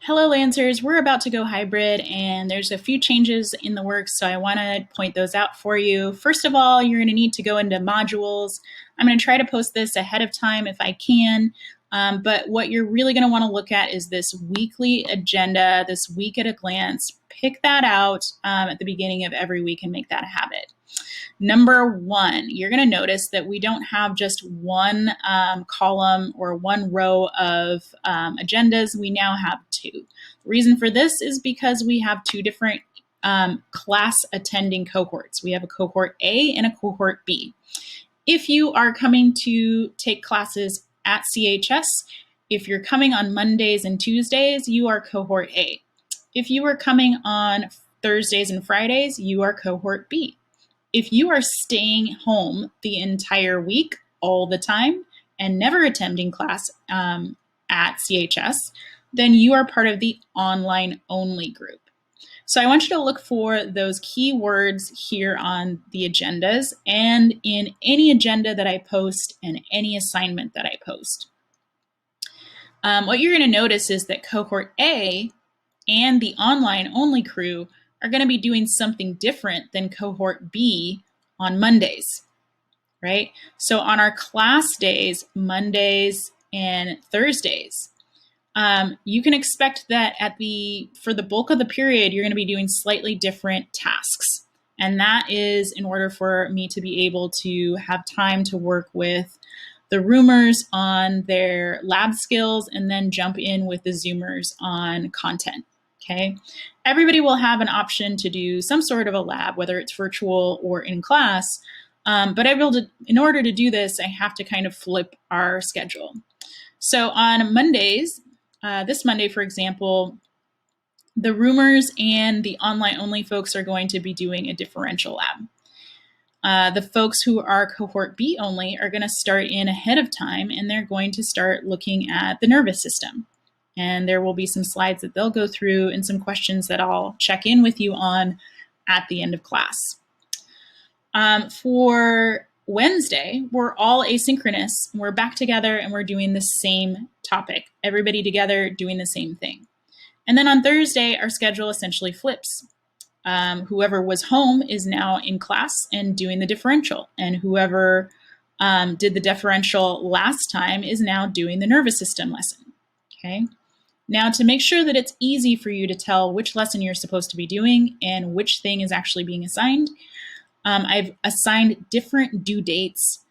Hello, Lancers. We're about to go hybrid, and there's a few changes in the works, so I want to point those out for you. First of all, you're going to need to go into modules. I'm going to try to post this ahead of time if I can, but what you're really going to want to look at is this weekly agenda, this week at a glance. Pick that out at the beginning of every week and make that a habit. Number one, you're going to notice that we don't have just one column or one row of agendas. We now have two. The reason for this is because we have two different class attending cohorts. We have a cohort A and a cohort B. If you are coming to take classes at CHS, if you're coming on Mondays and Tuesdays, you are cohort A. If you are coming on Thursdays and Fridays, you are cohort B. If you are staying home the entire week, all the time, and never attending class at CHS, then you are part of the online only group. So I want you to look for those keywords here on the agendas and in any agenda that I post and any assignment that I post. What you're going to notice is that cohort A and the online only crew are going to be doing something different than cohort B on Mondays, right? So on our class days, Mondays and Thursdays, you can expect that for the bulk of the period, you're going to be doing slightly different tasks. And that is in order for me to be able to have time to work with the roomers on their lab skills and then jump in with the Zoomers on content. Okay, everybody will have an option to do some sort of a lab, whether it's virtual or in class. But in order to do this, I have to kind of flip our schedule. So on Mondays, this Monday, for example, the roomers and the online only folks are going to be doing a differential lab. The folks who are cohort B only are going to start in ahead of time, and they're going to start looking at the nervous system. And there will be some slides that they'll go through and some questions that I'll check in with you on at the end of class. For Wednesday, we're all asynchronous. We're back together and we're doing the same topic. Everybody together doing the same thing. And then on Thursday, our schedule essentially flips. Whoever was home is now in class and doing the differential. And whoever did the differential last time is now doing the nervous system lesson. Okay. Now, to make sure that it's easy for you to tell which lesson you're supposed to be doing and which thing is actually being assigned, I've assigned different due dates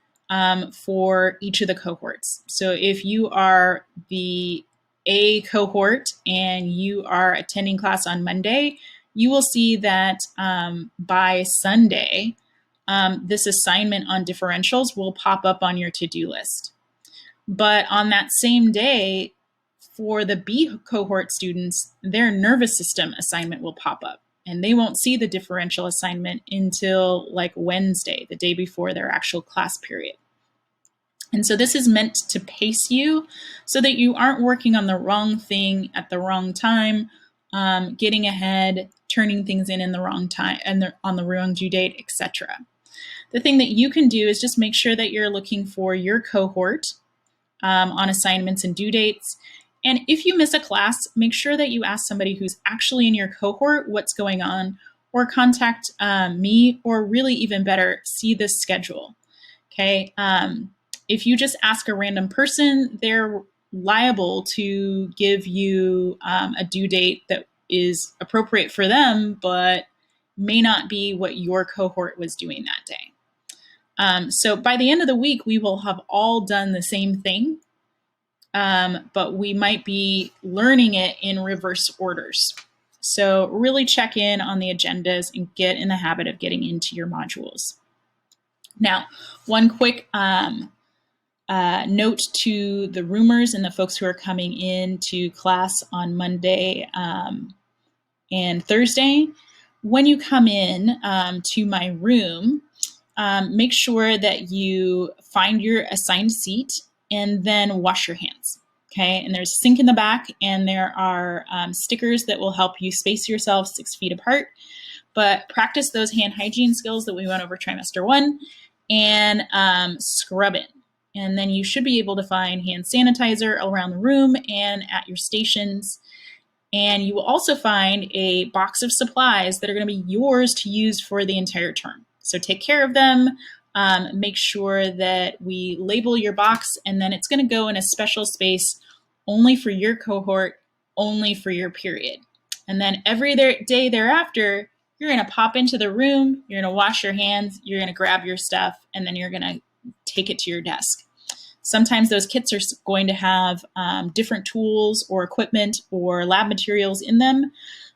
for each of the cohorts. So if you are the A cohort and you are attending class on Monday, you will see that by Sunday, this assignment on differentials will pop up on your to-do list. But on that same day, for the B cohort students, their nervous system assignment will pop up, and they won't see the differential assignment until like Wednesday, the day before their actual class period. And so this is meant to pace you so that you aren't working on the wrong thing at the wrong time, getting ahead, turning things in the wrong time and on the wrong due date, etc. The thing that you can do is just make sure that you're looking for your cohort on assignments and due dates. And if you miss a class, make sure that you ask somebody who's actually in your cohort what's going on, or contact me, or really even better, see this schedule. Okay. If you just ask a random person, they're liable to give you a due date that is appropriate for them, but may not be what your cohort was doing that day. So by the end of the week, we will have all done the same thing. But we might be learning it in reverse orders. So really check in on the agendas and get in the habit of getting into your modules. Now, one quick note to the roomers and the folks who are coming into class on Monday and Thursday. When you come in to my room, make sure that you find your assigned seat and then wash your hands. Okay, and there's a sink in the back, and there are stickers that will help you space yourself 6 feet apart. But practice those hand hygiene skills that we went over trimester 1 and scrub it. And then you should be able to find hand sanitizer around the room and at your stations. And you will also find a box of supplies that are going to be yours to use for the entire term. So take care of them. Make sure that we label your box, and then it's going to go in a special space only for your cohort, only for your period. And then every day thereafter, you're going to pop into the room, you're going to wash your hands, you're going to grab your stuff, and then you're going to take it to your desk. Sometimes those kits are going to have different tools or equipment or lab materials in them,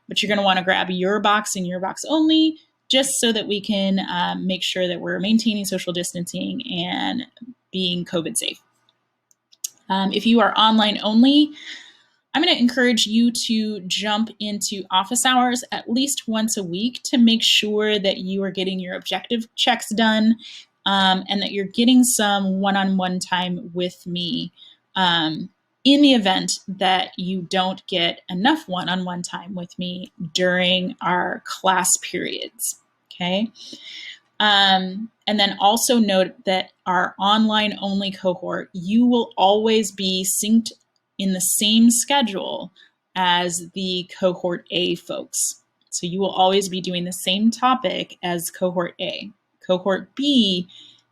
but you're going to want to grab your box and your box only, just so that we can make sure that we're maintaining social distancing and being COVID safe. If you are online only, I'm going to encourage you to jump into office hours at least once a week to make sure that you are getting your objective checks done and that you're getting some one-on-one time with me in the event that you don't get enough one-on-one time with me during our class periods, okay? And then also note that our online only cohort, you will always be synced in the same schedule as the cohort A folks. So you will always be doing the same topic as cohort A. Cohort B,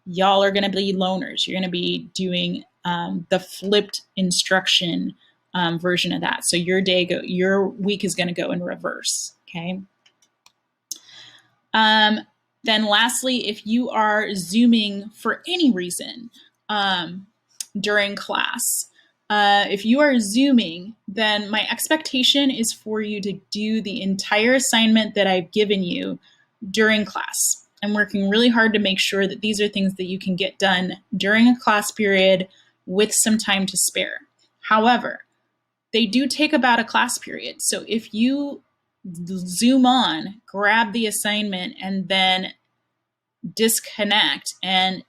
y'all are going to be loners. You're going to be doing the flipped instruction version of that. So your week is going to go in reverse, okay? Then lastly, if you are Zooming for any reason during class, if you are Zooming, then my expectation is for you to do the entire assignment that I've given you during class. I'm working really hard to make sure that these are things that you can get done during a class period with some time to spare. However, they do take about a class period. So if you Zoom on, grab the assignment, and then disconnect and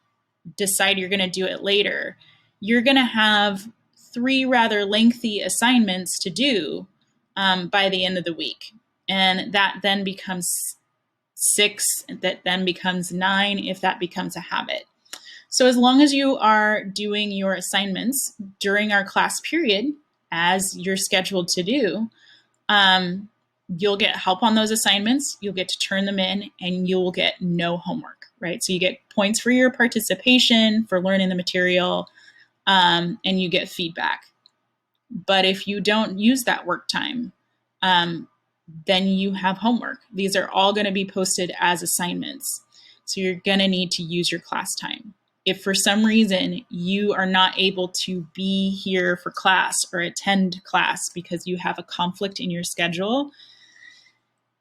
decide you're going to do it later, you're going to have 3 rather lengthy assignments to do by the end of the week. And that then becomes 6, that then becomes 9 if that becomes a habit. So as long as you are doing your assignments during our class period, as you're scheduled to do, you'll get help on those assignments, you'll get to turn them in, and you'll get no homework, right? So you get points for your participation, for learning the material, and you get feedback. But if you don't use that work time, then you have homework. These are all going to be posted as assignments. So you're going to need to use your class time. If for some reason you are not able to be here for class or attend class because you have a conflict in your schedule,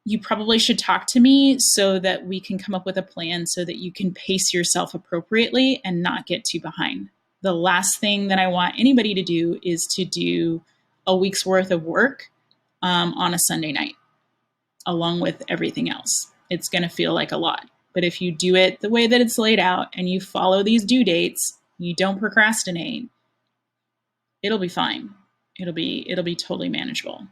you probably should talk to me so that we can come up with a plan so that you can pace yourself appropriately and not get too behind. The last thing that I want anybody to do is to do a week's worth of work on a Sunday night, along with everything else. It's going to feel like a lot. But if you do it the way that it's laid out and you follow these due dates, you don't procrastinate, it'll be fine. It'll be totally manageable.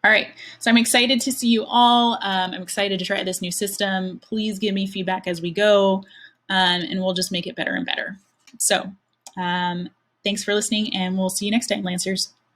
All right, so I'm excited to see you all. I'm excited to try this new system. Please give me feedback as we go, and we'll just make it better and better. So thanks for listening, and we'll see you next time, Lancers.